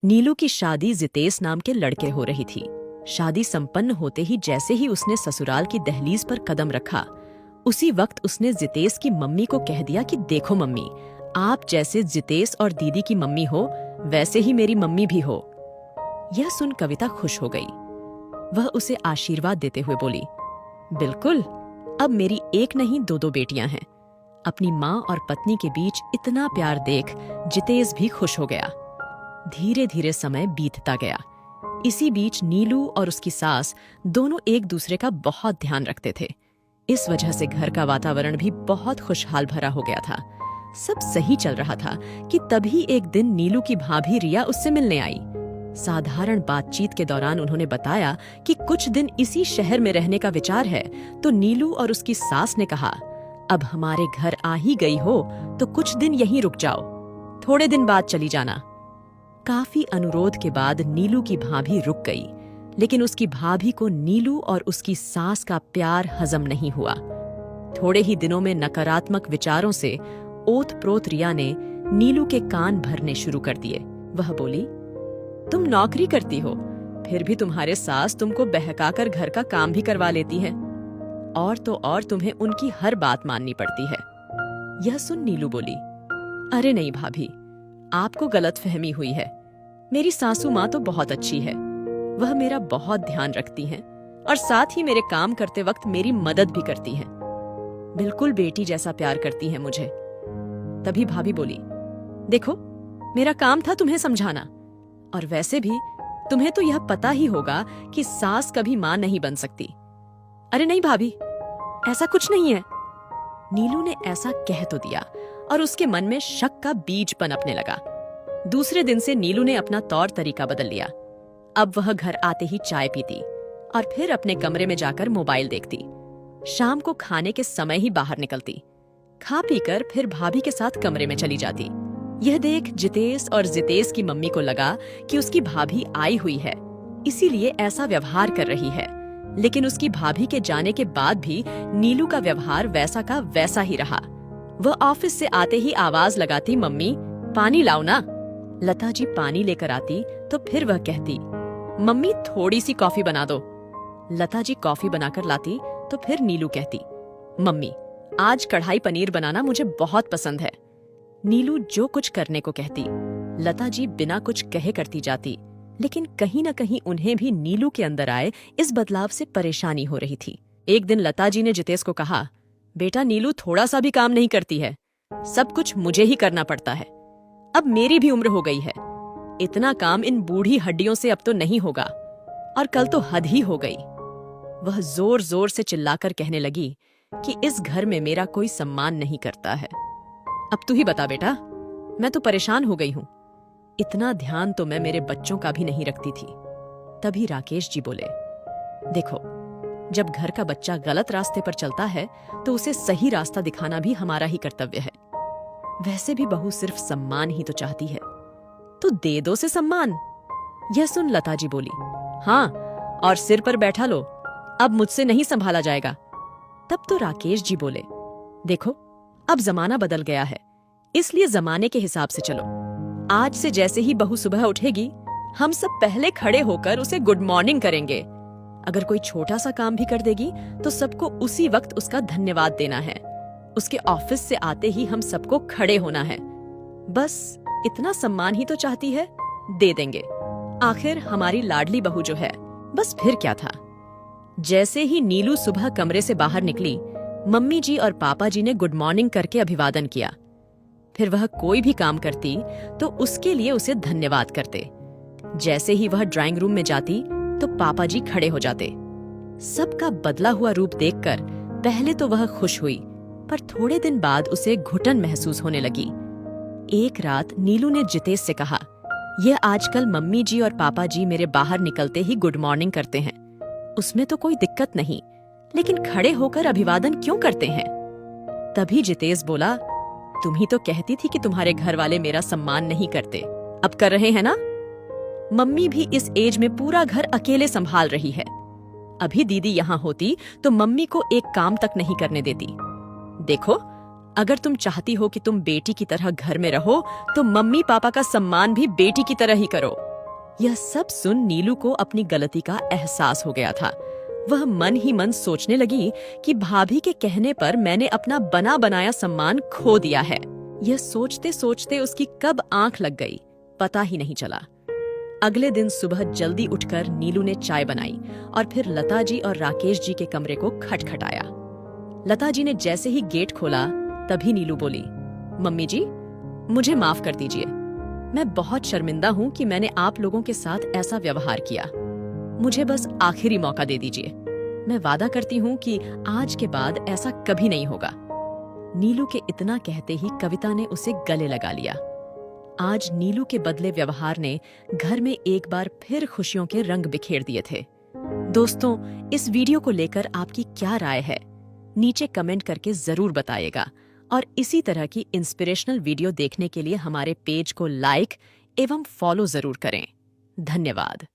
नीलू की शादी जितेश नाम के लड़के हो रही थी। शादी संपन्न होते ही जैसे ही उसने ससुराल की दहलीज पर कदम रखा, उसी वक्त उसने जितेश की मम्मी को कह दिया कि देखो मम्मी, आप जैसे जितेश और दीदी की मम्मी हो, वैसे ही मेरी मम्मी भी हो। यह सुन कविता खुश हो गई। वह उसे आशीर्वाद देते हुए बोली, बिल्कुल, अब मेरी एक नहीं दो दो बेटियां हैं। अपनी माँ और पत्नी के बीच इतना प्यार देख जितेश भी खुश हो गया। धीरे धीरे समय बीतता गया। इसी बीच नीलू और उसकी सास दोनों एक दूसरे का बहुत ध्यान रखते थे। इस वजह से घर का वातावरण भी बहुत खुशहाल भरा हो गया था। सब सही चल रहा था कि तभी एक दिन नीलू की भाभी रिया उससे मिलने आई। साधारण बातचीत के दौरान उन्होंने बताया कि कुछ दिन इसी शहर में रहने का विचार है, तो नीलू और उसकी सास ने कहा, अब हमारे घर आ ही गई हो तो कुछ दिन यहीं रुक जाओ, थोड़े दिन बाद चली जाना। काफी अनुरोध के बाद नीलू की भाभी रुक गई, लेकिन उसकी भाभी को नीलू और उसकी सास का प्यार हजम नहीं हुआ। थोड़े ही दिनों में नकारात्मक विचारों से ओत-प्रोत रिया ने नीलू के कान भरने शुरू कर दिए। वह बोली, तुम नौकरी करती हो, फिर भी तुम्हारे सास तुमको बहकाकर घर का काम भी करवा लेती है, और तो और तुम्हें उनकी हर बात माननी पड़ती है। यह सुन नीलू बोली, अरे नहीं भाभी, आपको गलतफहमी हुई है। मेरी सासू माँ तो बहुत अच्छी है, वह मेरा बहुत ध्यान रखती हैं और साथ ही मेरे काम करते वक्त मेरी मदद भी करती हैं। बिल्कुल बेटी जैसा प्यार करती हैं मुझे। तभी भाभी बोली, देखो, मेरा काम था तुम्हें समझाना, और वैसे भी तुम्हें तो यह पता ही होगा कि सास कभी माँ नहीं बन सकती। अरे नहीं भाभी, ऐसा कुछ नहीं है। नीलू ने ऐसा कह तो दिया और उसके मन में शक का बीज पनपने लगा। दूसरे दिन से नीलू ने अपना तौर तरीका बदल लिया। अब वह घर आते ही चाय पीती और फिर अपने कमरे में जाकर मोबाइल देखती। शाम को खाने के समय ही बाहर निकलती। खा पीकर फिर भाभी के साथ कमरे में चली जाती। यह देख जितेश और जितेश की मम्मी को लगा कि उसकी भाभी आई हुई है, इसीलिए ऐसा व्यवहार कर रही है। लेकिन उसकी भाभी के जाने के बाद भी नीलू का व्यवहार वैसा का वैसा ही रहा। वह ऑफिस से आते ही आवाज लगाती, मम्मी पानी लाओ ना। लता जी पानी लेकर आती तो फिर वह कहती, मम्मी थोड़ी सी कॉफी बना दो। लता जी कॉफी बनाकर लाती तो फिर नीलू कहती, मम्मी आज कढ़ाई पनीर बनाना मुझे बहुत पसंद है। नीलू जो कुछ करने को कहती, लता जी बिना कुछ कहे करती जाती। लेकिन कहीं न कहीं उन्हें भी नीलू के अंदर आए इस बदलाव से परेशानी हो रही थी। एक दिन लता जी ने जितेश को कहा, बेटा नीलू थोड़ा सा भी काम नहीं करती है, सब कुछ मुझे ही करना पड़ता है। अब मेरी भी उम्र हो गई है, इतना काम इन बूढ़ी हड्डियों से अब तो नहीं होगा, और कल तो हद ही हो गई। वह जोर जोर से चिल्लाकर कहने लगी कि इस घर में मेरा कोई सम्मान नहीं करता है। अब तू ही बता बेटा, मैं तो परेशान हो गई हूँ। इतना ध्यान तो मैं मेरे बच्चों का भी नहीं रखती थी। तभी राकेश जी बोले, देखो, जब घर का बच्चा गलत रास्ते पर चलता है तो उसे सही रास्ता दिखाना भी हमारा ही कर्तव्य है। वैसे भी बहू सिर्फ सम्मान ही तो चाहती है, तो दे दो उसे सम्मान। यह सुन लता जी बोली, हाँ, और सिर पर बैठा लो, अब मुझसे नहीं संभाला जाएगा। तब तो राकेश जी बोले, देखो, अब जमाना बदल गया है, इसलिए जमाने के हिसाब से चलो। आज से जैसे ही बहू सुबह उठेगी, हम सब पहले खड़े होकर उसे गुड मॉर्निंग करेंगे। अगर कोई छोटा सा काम भी कर देगी तो सबको उसी वक्त उसका धन्यवाद देना है। उसके ऑफिस से आते ही हम सबको खड़े होना है। बस इतना सम्मान ही तो चाहती है, दे देंगे। आखिर हमारी लाडली बहू जो है। बस फिर क्या था। जैसे ही नीलू सुबह कमरे से बाहर निकली, मम्मी जी और पापा जी ने गुड मॉर्निंग करके अभिवादन किया। फिर वह कोई भी काम करती तो उसके लिए उसे धन्यवाद करते। जैसे ही वह ड्राइंग रूम में जाती तो पापा जी खड़े हो जाते। सबका बदला हुआ रूप देखकर पहले तो वह खुश हुई, पर थोड़े दिन बाद उसे घुटन महसूस होने लगी। एक रात नीलू ने जितेश से कहा, यह आजकल मम्मी जी और पापा जी मेरे बाहर निकलते ही गुड मॉर्निंग करते हैं, उसमें तो कोई दिक्कत नहीं, लेकिन खड़े होकर अभिवादन क्यों करते हैं? तभी जितेश बोला, तुम ही तो कहती थी कि तुम्हारे घर वाले मेरा सम्मान नहीं करते, अब कर रहे हैं ना? मम्मी भी इस एज में पूरा घर अकेले संभाल रही है। अभी दीदी यहाँ होती तो मम्मी को एक काम तक नहीं करने देती। देखो, अगर तुम चाहती हो कि तुम बेटी की तरह घर में रहो तो मम्मी पापा का सम्मान भी बेटी की तरह ही करो। यह सब सुन नीलू को अपनी गलती का एहसास हो गया था। वह मन ही मन सोचने लगी कि भाभी के कहने पर मैंने अपना बना बनाया सम्मान खो दिया है। यह सोचते सोचते उसकी कब आंख लग गई, पता ही नहीं चला। अगले दिन सुबह जल्दी उठकर नीलू ने चाय बनाई और फिर लता जी और राकेश जी के कमरे को खटखटाया। लता जी ने जैसे ही गेट खोला तभी नीलू बोली, मम्मी जी, मुझे माफ कर दीजिए। मैं बहुत शर्मिंदा हूँ कि मैंने आप लोगों के साथ ऐसा व्यवहार किया। मुझे बस आखिरी मौका दे दीजिए। मैं वादा करती हूँ कि आज के बाद ऐसा कभी नहीं होगा। नीलू के इतना कहते ही कविता ने उसे गले लगा लिया। आज नीलू के बदले व्यवहार ने घर में एक बार फिर खुशियों के रंग बिखेर दिए थे। दोस्तों, इस वीडियो को लेकर आपकी क्या राय है? नीचे कमेंट करके जरूर बताइएगा और इसी तरह की इंस्पिरेशनल वीडियो देखने के लिए हमारे पेज को लाइक एवं फॉलो जरूर करें। धन्यवाद।